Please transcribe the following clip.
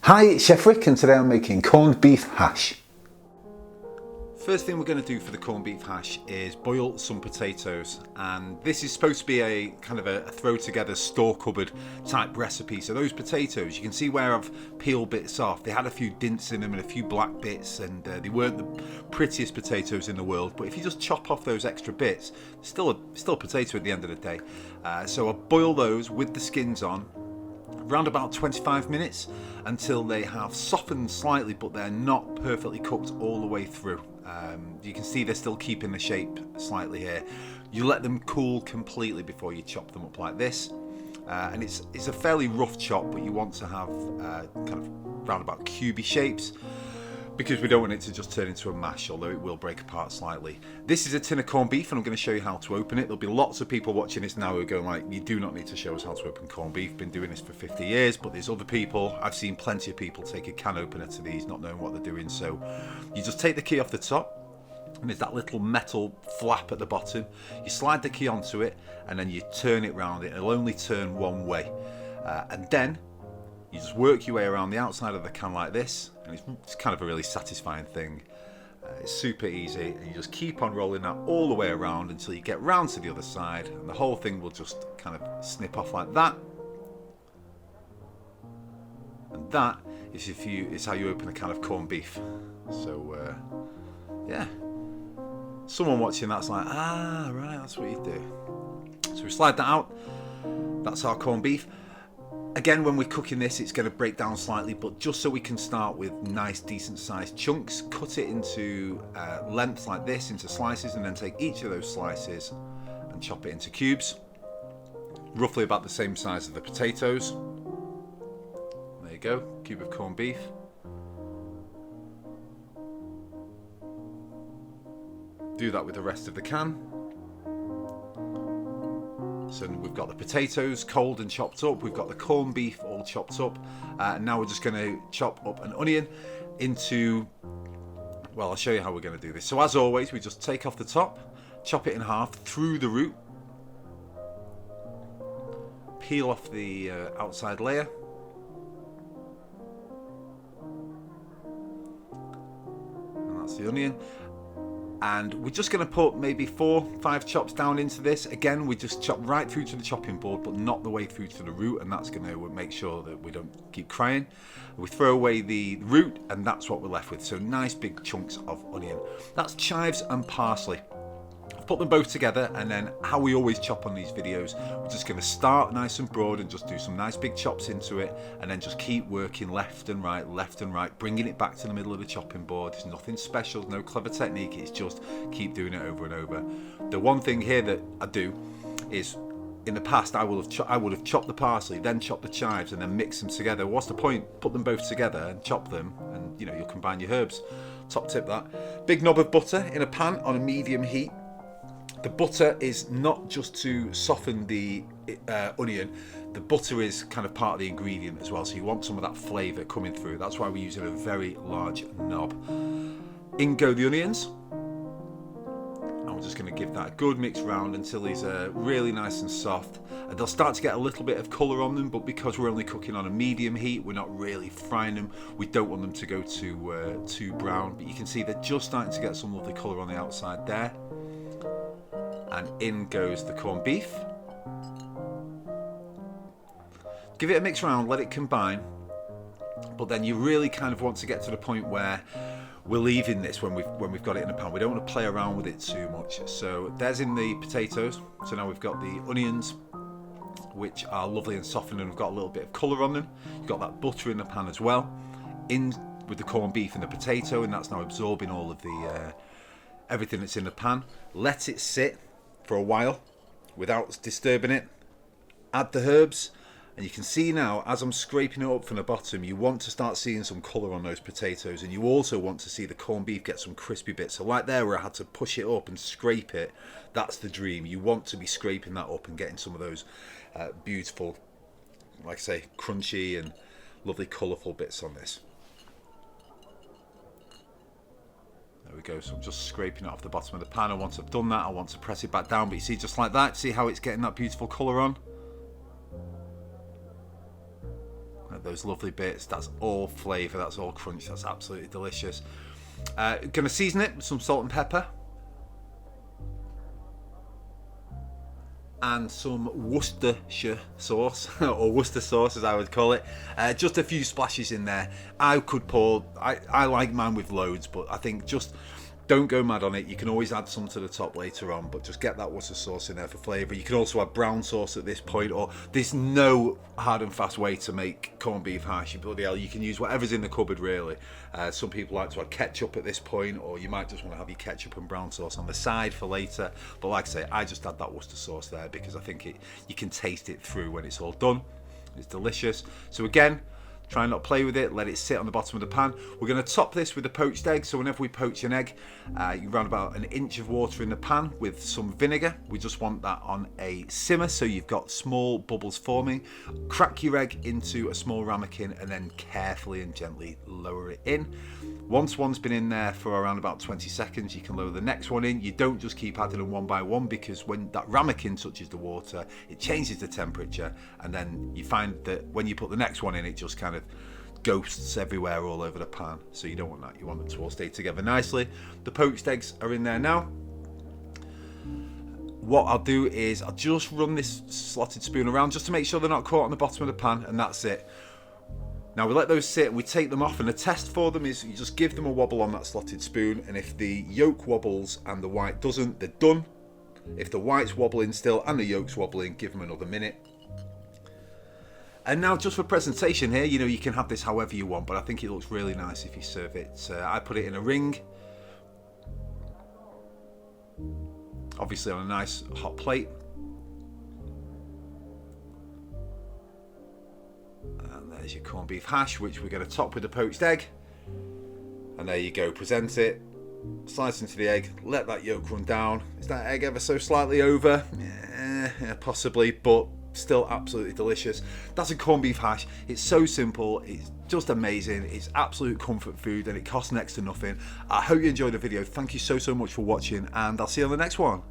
Hi, it's Chef Rick, and today I'm making corned beef hash. First thing we're going to do for the corned beef hash is boil some potatoes, and this is supposed to be a kind of a throw together store cupboard type recipe. So those potatoes, you can see where I've peeled bits off. They had a few dints in them and a few black bits, and they weren't the prettiest potatoes in the world, but if you just chop off those extra bits, still a potato at the end of the day. So I boil those with the skins on around about 25 minutes until they have softened slightly, but they're not perfectly cooked all the way through. You can see they're still keeping the shape slightly here. You let them cool completely before you chop them up like this, and it's a fairly rough chop, but you want to have kind of roundabout cubey shapes, because we don't want it to just turn into a mash, although it will break apart slightly. This is a tin of corned beef, and I'm going to show you how to open it. There'll be lots of people watching this now who are going like, you do not need to show us how to open corned beef. Been doing this for 50 years, but there's other people. I've seen plenty of people take a can opener to these, not knowing what they're doing. So you just take the key off the top, and there's that little metal flap at the bottom. You slide the key onto it, and then you turn it round. It'll only turn one way, and then you just work your way around the outside of the can like this, and it's kind of a really satisfying thing. It's super easy, and you just keep on rolling that all the way around until you get round to the other side, and the whole thing will just kind of snip off like that. And that is how you open a can of corned beef. So yeah, someone watching that's like, ah, right, that's what you do. So we slide that out. That's our corned beef. Again, when we're cooking this, it's going to break down slightly, but just so we can start with nice, decent sized chunks, cut it into lengths like this, into slices, and then take each of those slices and chop it into cubes, roughly about the same size as the potatoes. There you go, cube of corned beef. Do that with the rest of the can. So we've got the potatoes cold and chopped up, we've got the corned beef all chopped up, and now we're just going to chop up an onion into, well, I'll show you how we're going to do this. So as always, we just take off the top, chop it in half through the root, peel off the outside layer, and that's the onion. And we're just going to put maybe 4-5 chops down into this. Again, we just chop right through to the chopping board, but not the way through to the root, and that's going to make sure that we don't keep crying. We throw away the root, and that's what we're left with. So nice big chunks of onion. That's chives and parsley. I've put them both together, and then how we always chop on these videos, we're just going to start nice and broad and just do some nice big chops into it, and then just keep working left and right, bringing it back to the middle of the chopping board. There's nothing special, no clever technique, it's just keep doing it over and over. The one thing here that I do is, in the past I would have chopped the parsley, then chopped the chives, and then mix them together. What's the point? Put them both together and chop them, and you'll combine your herbs. Top tip that. Big knob of butter in a pan on a medium heat. The butter is not just to soften the onion, the butter is kind of part of the ingredient as well, so you want some of that flavour coming through. That's why we're using a very large knob. In go the onions, and we're just going to give that a good mix round until these are really nice and soft. And they'll start to get a little bit of colour on them, but because we're only cooking on a medium heat, we're not really frying them. We don't want them to go too brown, but you can see they're just starting to get some lovely colour on the outside there. And in goes the corned beef. Give it a mix round, let it combine, but then you really kind of want to get to the point where we're leaving this when we've got it in a pan. We don't want to play around with it too much. So there's in the potatoes. So now we've got the onions, which are lovely and softened, and we've got a little bit of colour on them. You've got that butter in the pan as well. In with the corned beef and the potato, and that's now absorbing all of the everything that's in the pan. Let it sit for a while without disturbing it. Add the herbs, and you can see now as I'm scraping it up from the bottom, you want to start seeing some colour on those potatoes, and you also want to see the corned beef get some crispy bits. So like there where I had to push it up and scrape it, that's the dream. You want to be scraping that up and getting some of those beautiful, like I say, crunchy and lovely colourful bits on this. There we go, so I'm just scraping it off the bottom of the pan, and once I've done that, I want to press it back down, but you see, just like that, see how it's getting that beautiful colour on? those lovely bits. That's all flavour, that's all crunch, that's absolutely delicious. Gonna season it with some salt and pepper. And some Worcestershire sauce, or Worcester sauce as I would call it. Just a few splashes in there. I could pour, I like mine with loads, but I think just don't go mad on it. You can always add some to the top later on, but just get that Worcester sauce in there for flavour. You can also add brown sauce at this point, or there's no hard and fast way to make corned beef hash. Bloody hell, you can use whatever's in the cupboard really. Some people like to add ketchup at this point, or you might just want to have your ketchup and brown sauce on the side for later. But like I say, I just add that Worcester sauce there because I think you can taste it through when it's all done. It's delicious. So again, try and not play with it, let it sit on the bottom of the pan. We're going to top this with a poached egg. So whenever we poach an egg, you run about an inch of water in the pan with some vinegar. We just want that on a simmer, so you've got small bubbles forming. Crack your egg into a small ramekin and then carefully and gently lower it in. Once one's been in there for around about 20 seconds, you can lower the next one in. You don't just keep adding them one by one, because when that ramekin touches the water, it changes the temperature, and then you find that when you put the next one in, it just kind of ghosts everywhere all over the pan. So you don't want that. You want them to all stay together nicely. The poached eggs are in there now. What I'll do is I'll just run this slotted spoon around just to make sure they're not caught on the bottom of the pan, and that's it. Now we let those sit and we take them off, and the test for them is you just give them a wobble on that slotted spoon, and if the yolk wobbles and the white doesn't, they're done. If the white's wobbling still and the yolk's wobbling, give them another minute. And now just for presentation here, you can have this however you want, but I think it looks really nice if you serve it. I put it in a ring, obviously on a nice hot plate. And there's your corned beef hash, which we're going to top with the poached egg. And there you go, present it, slice into the egg, let that yolk run down. Is that egg ever so slightly over? Yeah, possibly, but still absolutely delicious. That's a corned beef hash. It's so simple, it's just amazing, it's absolute comfort food, and it costs next to nothing. I hope you enjoyed the video. Thank you so much for watching, and I'll see you on the next one.